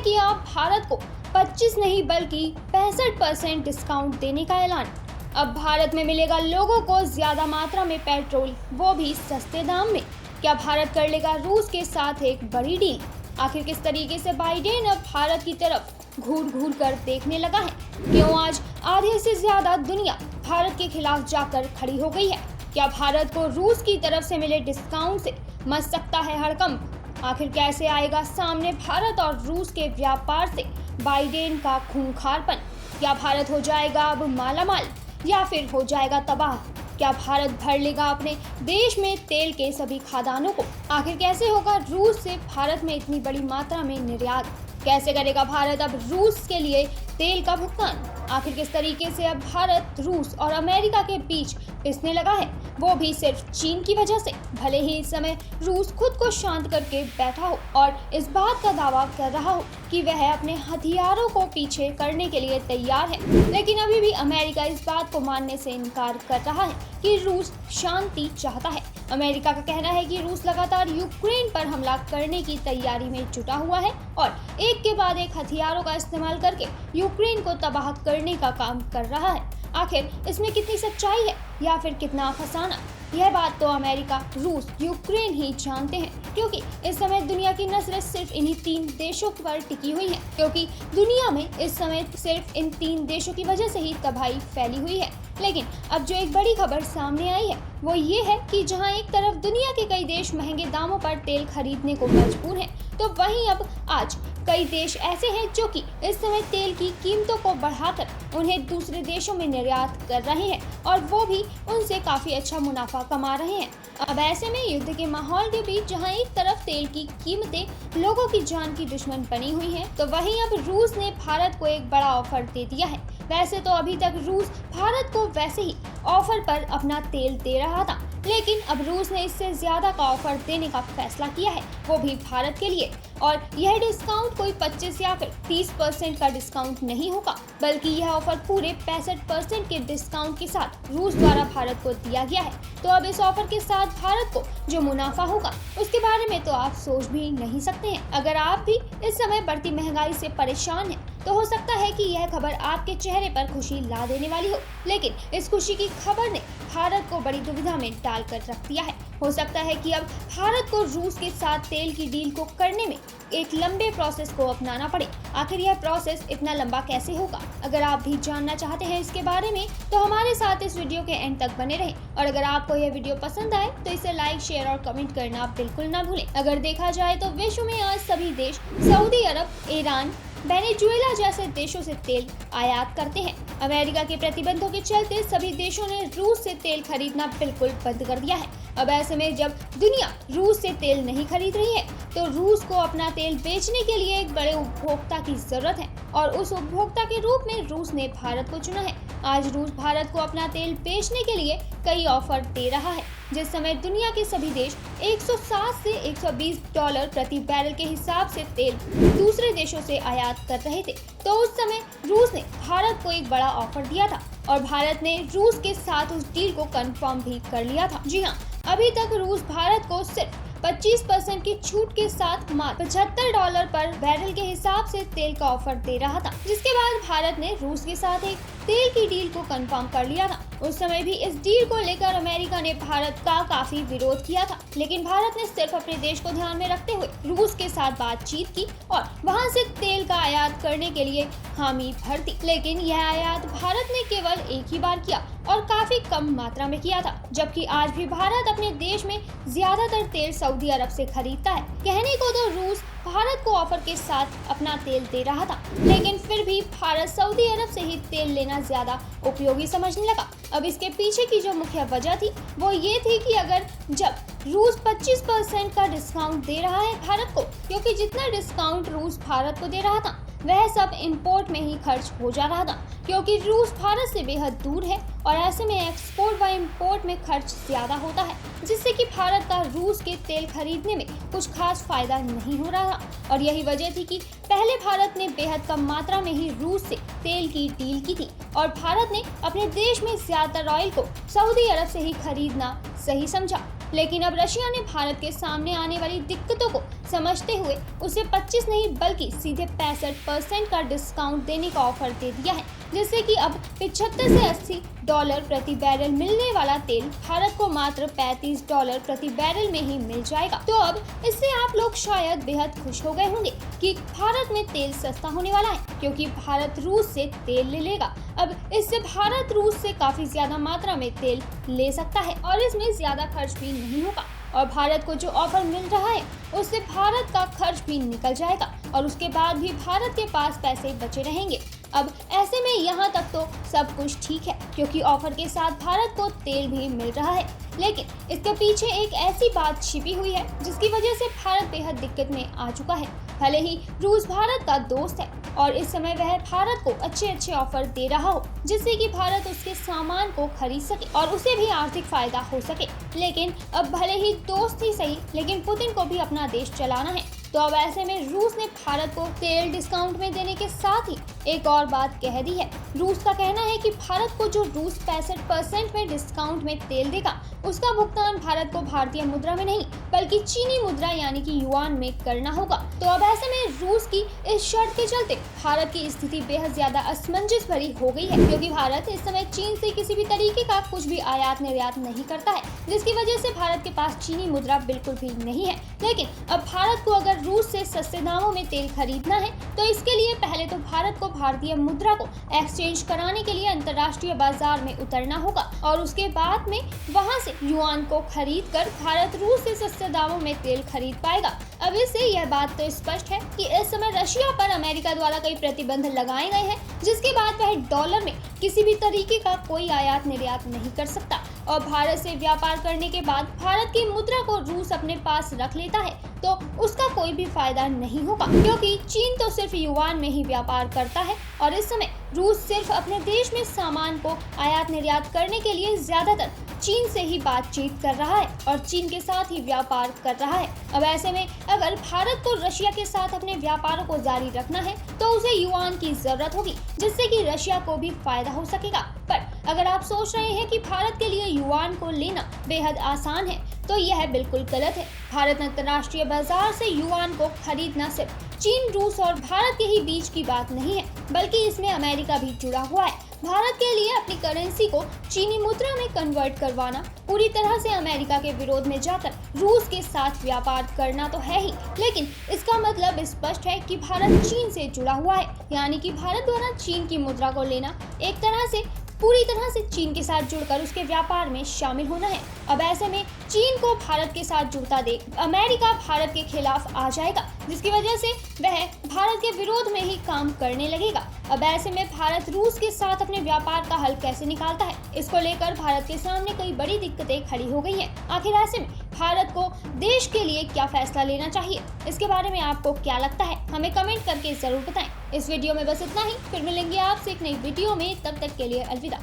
किया भारत को 25 नहीं बल्कि 65% डिस्काउंट देने का ऐलान। अब भारत में मिलेगा लोगों को ज्यादा मात्रा में पेट्रोल, वो भी सस्ते दाम में। क्या भारत कर लेगा रूस के साथ एक बड़ी डील? आखिर किस तरीके से बाइडेन अब भारत की तरफ घूर घूर कर देखने लगा है? क्यों आज आधे से ज्यादा दुनिया भारत के खिलाफ जाकर खड़ी हो गई है? क्या भारत को रूस की तरफ से मिले डिस्काउंट से मच सकता है हड़कंप? आखिर कैसे आएगा सामने भारत और रूस के व्यापार से बाइडेन का खूंखारपन? क्या भारत हो जाएगा अब मालामाल या फिर हो जाएगा तबाह? क्या भारत भर लेगा अपने देश में तेल के सभी खदानों को? आखिर कैसे होगा रूस से भारत में इतनी बड़ी मात्रा में निर्यात? कैसे करेगा भारत अब रूस के लिए तेल का भुगतान? आखिर किस तरीके से अब भारत रूस और अमेरिका के बीच पिसने लगा है, वो भी सिर्फ चीन की वजह से। भले ही इस समय रूस खुद को शांत करके बैठा हो और इस बात का दावा कर रहा हो कि वह अपने हथियारों को पीछे करने के लिए तैयार है, लेकिन अभी भी अमेरिका इस बात को मानने से इनकार कर रहा है कि रूस शांति चाहता है। अमेरिका का कहना है कि रूस लगातार यूक्रेन पर हमला करने की तैयारी में जुटा हुआ है और एक के बाद एक हथियारों का इस्तेमाल करके यूक्रेन को तबाह करने का काम कर रहा है। आखिर इसमें कितनी सच्चाई है या फिर कितना अफसाना, यह बात तो अमेरिका, रूस, यूक्रेन ही जानते हैं, क्योंकि इस समय दुनिया की नजरें सिर्फ इन्हीं 3 देशों पर टिकी हुई हैं, क्योंकि दुनिया में इस समय सिर्फ इन 3 देशों की वजह से ही तबाही फैली हुई है। लेकिन अब जो एक बड़ी खबर सामने आई है वो ये है कि जहां एक तरफ दुनिया के कई देश महंगे दामों पर तेल खरीदने को मजबूर हैं, तो वहीं अब आज कई देश ऐसे हैं जो कि इस समय तेल की कीमतों को बढ़ाकर उन्हें दूसरे देशों में निर्यात कर रहे हैं और वो भी उनसे काफी अच्छा मुनाफा कमा रहे हैं। अब ऐसे में युद्ध के माहौल के बीच जहां एक तरफ तेल की कीमतें लोगों की जान की दुश्मन बनी हुई हैं, तो वहीं अब रूस ने भारत को एक बड़ा ऑफर दे दिया है। वैसे तो अभी तक रूस भारत को वैसे ही ऑफर पर अपना तेल दे रहा था, लेकिन अब रूस ने इससे ज्यादा का ऑफर देने का फैसला किया है, वो भी भारत के लिए। और यह डिस्काउंट कोई 25 या फिर 30% का डिस्काउंट नहीं होगा, बल्कि यह ऑफर पूरे 65% के डिस्काउंट के साथ रूस द्वारा भारत को दिया गया है। तो अब इस ऑफर के साथ भारत को जो मुनाफा होगा उसके बारे में तो आप सोच भी नहीं सकते हैं। अगर आप भी इस समय बढ़ती महंगाई से परेशान हैं, तो हो सकता है कि यह खबर आपके चेहरे पर खुशी ला देने वाली हो, लेकिन इस खुशी की खबर ने भारत को बड़ी दुविधा में डालकर रख दिया है। हो सकता है कि अब भारत को रूस के साथ तेल की डील को करने में एक लंबे प्रोसेस को अपनाना पड़े। आखिर यह प्रोसेस इतना लंबा कैसे होगा? अगर आप भी जानना चाहते हैं इसके बारे में, तो हमारे साथ इस वीडियो के एंड तक बने रहें। और अगर आपको यह वीडियो पसंद आए तो इसे लाइक, शेयर और कमेंट करना बिल्कुल ना भूलें। अगर देखा जाए तो विश्व में आज सभी देश सऊदी अरब, ईरान, वेनेजुएला जैसे देशों से तेल आयात करते हैं। अमेरिका के प्रतिबंधों के चलते सभी देशों ने रूस से तेल खरीदना बिल्कुल बंद कर दिया है। अब ऐसे में जब दुनिया रूस से तेल नहीं खरीद रही है, तो रूस को अपना तेल बेचने के लिए एक बड़े उपभोक्ता की जरूरत है और उस उपभोक्ता के रूप में रूस ने भारत को चुना है। आज रूस भारत को अपना तेल बेचने के लिए कई ऑफर दे रहा है। जिस समय दुनिया के सभी देश 160 से $120 प्रति बैरल के हिसाब से तेल दूसरे देशों से आयात कर रहे थे, तो उस समय रूस ने भारत को एक बड़ा ऑफर दिया था और भारत ने रूस के साथ उस डील को कंफर्म भी कर लिया था। जी हाँ, अभी तक रूस भारत को सिर्फ 25% की छूट के साथ मात्र $75 पर बैरल के हिसाब से तेल का ऑफर दे रहा था, जिसके बाद भारत ने रूस के साथ एक तेल की डील को कंफर्म कर लिया था। उस समय भी इस डील को लेकर अमेरिका ने भारत का काफी विरोध किया था, लेकिन भारत ने सिर्फ अपने देश को ध्यान में रखते हुए रूस के साथ बातचीत की और वहां से तेल का आयात करने के लिए हामी भर दी। लेकिन यह आयात भारत ने केवल एक ही बार किया और काफी कम मात्रा में किया था, जबकि आज भी भारत अपने देश में ज्यादातर तेल सऊदी अरब से खरीदता है। कहने को तो रूस भारत को ऑफर के साथ अपना तेल दे रहा था, लेकिन फिर भी भारत सऊदी अरब से ही तेल लेना ज्यादा उपयोगी समझने लगा। अब इसके पीछे की जो मुख्य वजह थी वो ये थी कि अगर जब रूस 25% का डिस्काउंट दे रहा है भारत को, क्योंकि जितना डिस्काउंट रूस भारत को दे रहा था वह सब इंपोर्ट में ही खर्च हो जा रहा था, क्योंकि रूस भारत से बेहद दूर है और ऐसे में एक्सपोर्ट व इंपोर्ट में खर्च ज्यादा होता है, जिससे कि भारत का रूस के तेल खरीदने में कुछ खास फायदा नहीं हो रहा था। और यही वजह थी कि पहले भारत ने बेहद कम मात्रा में ही रूस से तेल की डील की थी और भारत ने अपने देश में ज्यादातर ऑयल को सऊदी अरब से ही खरीदना सही समझा। लेकिन अब रशिया ने भारत के सामने आने वाली दिक्कतों को समझते हुए उसे 25 नहीं बल्कि सीधे 65% का डिस्काउंट देने का ऑफर दे दिया है, जिससे कि अब 75 से $80 प्रति बैरल मिलने वाला तेल भारत को मात्र $35 प्रति बैरल में ही मिल जाएगा। तो अब इससे आप लोग शायद बेहद खुश हो गए होंगे कि भारत में तेल सस्ता होने वाला है, क्योंकि भारत रूस से तेल ले लेगा। अब इससे भारत रूस से काफी ज्यादा मात्रा में तेल ले सकता है और इसमें ज्यादा खर्च भी नहीं होगा, और भारत को जो ऑफर मिल रहा है उससे भारत का खर्च भी निकल जाएगा और उसके बाद भी भारत के पास पैसे बचे रहेंगे। अब ऐसे में यहाँ तक तो सब कुछ ठीक है, क्योंकि ऑफर के साथ भारत को तेल भी मिल रहा है, लेकिन इसके पीछे एक ऐसी बात छिपी हुई है जिसकी वजह से भारत बेहद दिक्कत में आ चुका है। भले ही रूस भारत का दोस्त है और इस समय वह भारत को अच्छे ऑफर दे रहा हो, जिससे कि भारत उसके सामान को खरीद सके और उसे भी आर्थिक फायदा हो सके, लेकिन अब भले ही दोस्त ही सही, लेकिन पुतिन को भी अपना देश चलाना है। तो अब ऐसे में रूस ने भारत को तेल डिस्काउंट में देने के साथ ही एक और बात कह दी है। रूस का कहना है कि भारत को जो रूस 65% में डिस्काउंट में तेल देगा, उसका भुगतान भारत को भारतीय मुद्रा में नहीं बल्कि चीनी मुद्रा यानी कि युआन में करना होगा। तो अब ऐसे में रूस की इस शर्त के चलते भारत की स्थिति बेहद ज्यादा असमंजस भरी हो गई है, क्योंकि भारत इस समय चीन से किसी भी तरीके का कुछ भी आयात निर्यात नहीं करता है, जिसकी वजह से भारत के पास चीनी मुद्रा बिल्कुल भी नहीं है। लेकिन अब भारत को अगर रूस से सस्ते दामों में तेल खरीदना है तो इसके लिए पहले तो भारत को भारतीय मुद्रा को एक्सचेंज कराने के लिए अंतर्राष्ट्रीय बाजार में उतरना होगा और उसके बाद में वहां से युआन को खरीद कर भारत रूस से सस्ते दामों में तेल खरीद पाएगा। अब इससे यह बात तो स्पष्ट है कि इस समय रशिया पर अमेरिका द्वारा कई प्रतिबंध लगाए गए हैं, जिसके बाद वह डॉलर में किसी भी तरीके का कोई आयात निर्यात नहीं कर सकता और भारत से व्यापार करने के बाद भारत की मुद्रा को रूस अपने पास रख लेता है तो उसका कोई भी फायदा नहीं होगा, क्योंकि चीन तो सिर्फ युआन में ही व्यापार करता है और इस समय रूस सिर्फ अपने देश में सामान को आयात निर्यात करने के लिए ज्यादातर चीन से ही बातचीत कर रहा है और चीन के साथ ही व्यापार कर रहा है। अब ऐसे में अगर भारत को रशिया के साथ अपने व्यापारों को जारी रखना है तो उसे युआन की जरूरत होगी, जिससे कि रशिया को भी फायदा हो सकेगा। पर अगर आप सोच रहे हैं कि भारत के लिए युआन को लेना बेहद आसान है तो यह बिल्कुल गलत है। भारत अंतर्राष्ट्रीय बाजार से युआन को खरीदना सिर्फ चीन, रूस और भारत के ही बीच की बात नहीं है, बल्कि इसमें अमेरिका भी जुड़ा हुआ है। भारत के लिए अपनी करेंसी को चीनी मुद्रा में कन्वर्ट करवाना, पूरी तरह से अमेरिका के विरोध में जाकर रूस के साथ व्यापार करना तो है ही, लेकिन इसका मतलब स्पष्ट है कि भारत चीन से जुड़ा हुआ है, यानी कि भारत द्वारा चीन की मुद्रा को लेना एक तरह से पूरी तरह से चीन के साथ जुड़कर उसके व्यापार में शामिल होना है। अब ऐसे में चीन को भारत के साथ जुड़ता देख अमेरिका भारत के खिलाफ आ जाएगा, जिसकी वजह से वह भारत के विरोध में ही काम करने लगेगा। अब ऐसे में भारत रूस के साथ अपने व्यापार का हल कैसे निकालता है, इसको लेकर भारत के सामने कई बड़ी दिक्कतें खड़ी हो गई हैं। आखिर ऐसे में भारत को देश के लिए क्या फैसला लेना चाहिए, इसके बारे में आपको क्या लगता है, हमें कमेंट करके जरूर बताएं। इस वीडियो में बस इतना ही, फिर मिलेंगे आपसे एक नई वीडियो में, तब तक के लिए अलविदा।